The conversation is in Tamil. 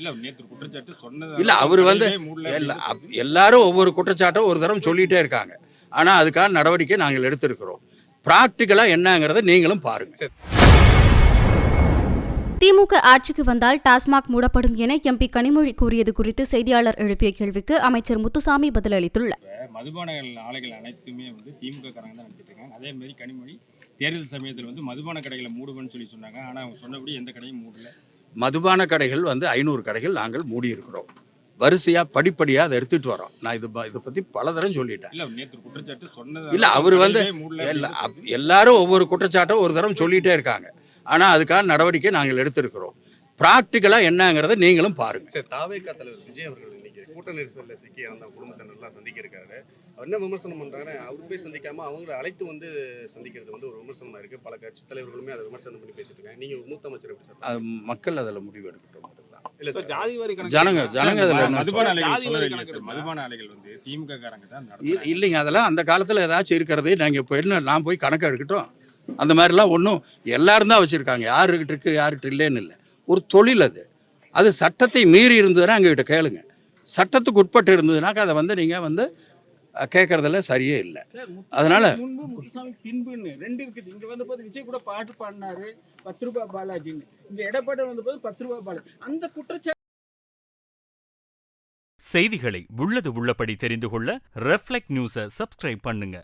இல்ல நேத்து குற்றச்சாட்டு சொன்னது இல்ல அவரு எல்லாரும் ஒவ்வொரு குற்றச்சாட்டை ஒரு தரம் சொல்லிட்டே இருக்காங்க. ஆனா அதுக்கான நடவடிக்கை நாங்கள் எடுத்திருக்கிறோம். பிராக்டிகலா என்னங்கிறத நீங்களும் பாருங்க. திமுக ஆட்சிக்கு வந்தால் டாஸ்மாக் மூடப்படும் என எம்பி கனிமொழி கூறியது குறித்து செய்தியாளர் எழுப்பிய கேள்விக்கு அமைச்சர் முத்துசாமி பதிலளித்துள்ளார். மதுபான ஆலைகள் அனைத்துமே திமுக காரங்க தான் நடத்திட்டு இருக்காங்க. அதே மாதிரி கனிமொழி தேர்தல் சமயத்தில் மதுபான கடைகளை மூடுவன்னு சொல்லி சொன்னாங்க. ஆனா அவங்க சொன்னபடி எந்த கடையும் மூடல. மதுபான கடைகள் 500 கடைகள் நாங்கள் மூடி இருக்கிறோம். வரிசையா படிப்படியா அதை எடுத்துட்டு வரோம். நான் இதை பத்தி பல தரம் சொல்லிட்டேன். இல்ல நேத்து குற்றச்சாட்டு சொன்னது இல்ல அவரு எல்லாரும் ஒவ்வொரு குற்றச்சாட்டை ஒரு தரம் சொல்லிட்டே இருக்காங்க. ஆனா அதுக்கான நடவடிக்கை நாங்கள் எடுத்திருக்கிறோம். பிராக்டிகலா என்னங்கிறத நீங்களும் பாருங்க. தாவேகா தலைவர் விஜய் அவர்கள் இன்னைக்கு கூட்ட நெரிசல்ல சிக்கி இறந்த குடும்பத்தினர்லாம் சந்திக்க இருக்காரு. என்ன விமர்சனம் பண்றாங்க, அவர் போய் சந்திக்காம அவங்களை அழைத்து சந்திக்கிறது ஒரு விமர்சனமா இருக்கு. பல கட்சி தலைவர்களுமே அதை விமர்சனம் பண்ணி பேசிட்டு இருக்காங்க. நீங்க ஒரு மூத்த அமைச்சர் எப்படி சார்? மக்கள் அதில் முடிவு எடுக்கட்டும். இல்ல சார், ஜாதிவாரி ஜனங்க மதுபான ஆலைகள் திமுக காரங்க தான் இல்லைங்க. அதெல்லாம் அந்த காலத்துல ஏதாச்சும் இருக்கிறதே நாங்க இப்போ என்ன நான் போய் கணக்கு எடுக்கட்டும். அந்த மாதிரிலாம் ஒன்றும் எல்லாரும் தான் வச்சுருக்காங்க. யாருக்கிட்ட இருக்கு யாருக்கிட்ட இல்லைன்னு இல்லை. ஒரு தொழில் அது சட்டத்தை மீறி இருந்ததுன்னா எங்ககிட்ட கேளுங்க. சட்டத்துக்கு உட்பட்டு இருந்ததுனாக்கா அதை நீங்கள் கேட்கறதுல சரியே இல்லை. அதனால முத்துசாமி பின்புன்னு 2 இருக்குது. இங்க வந்தபோது விஜய் கூட பாட்டு பாடினாரு 10 ரூபாய் பாலாஜின்னு. இங்க எடப்பாடி வந்தபோது 10 ரூபாய் பாலாஜி. அந்த குற்றச்சாட்டு. செய்திகளை உள்ளது உள்ளபடி தெரிந்து கொள்ள ரெஃப்ளெக்ட் நியூஸை சப்ஸ்கிரைப் பண்ணுங்க.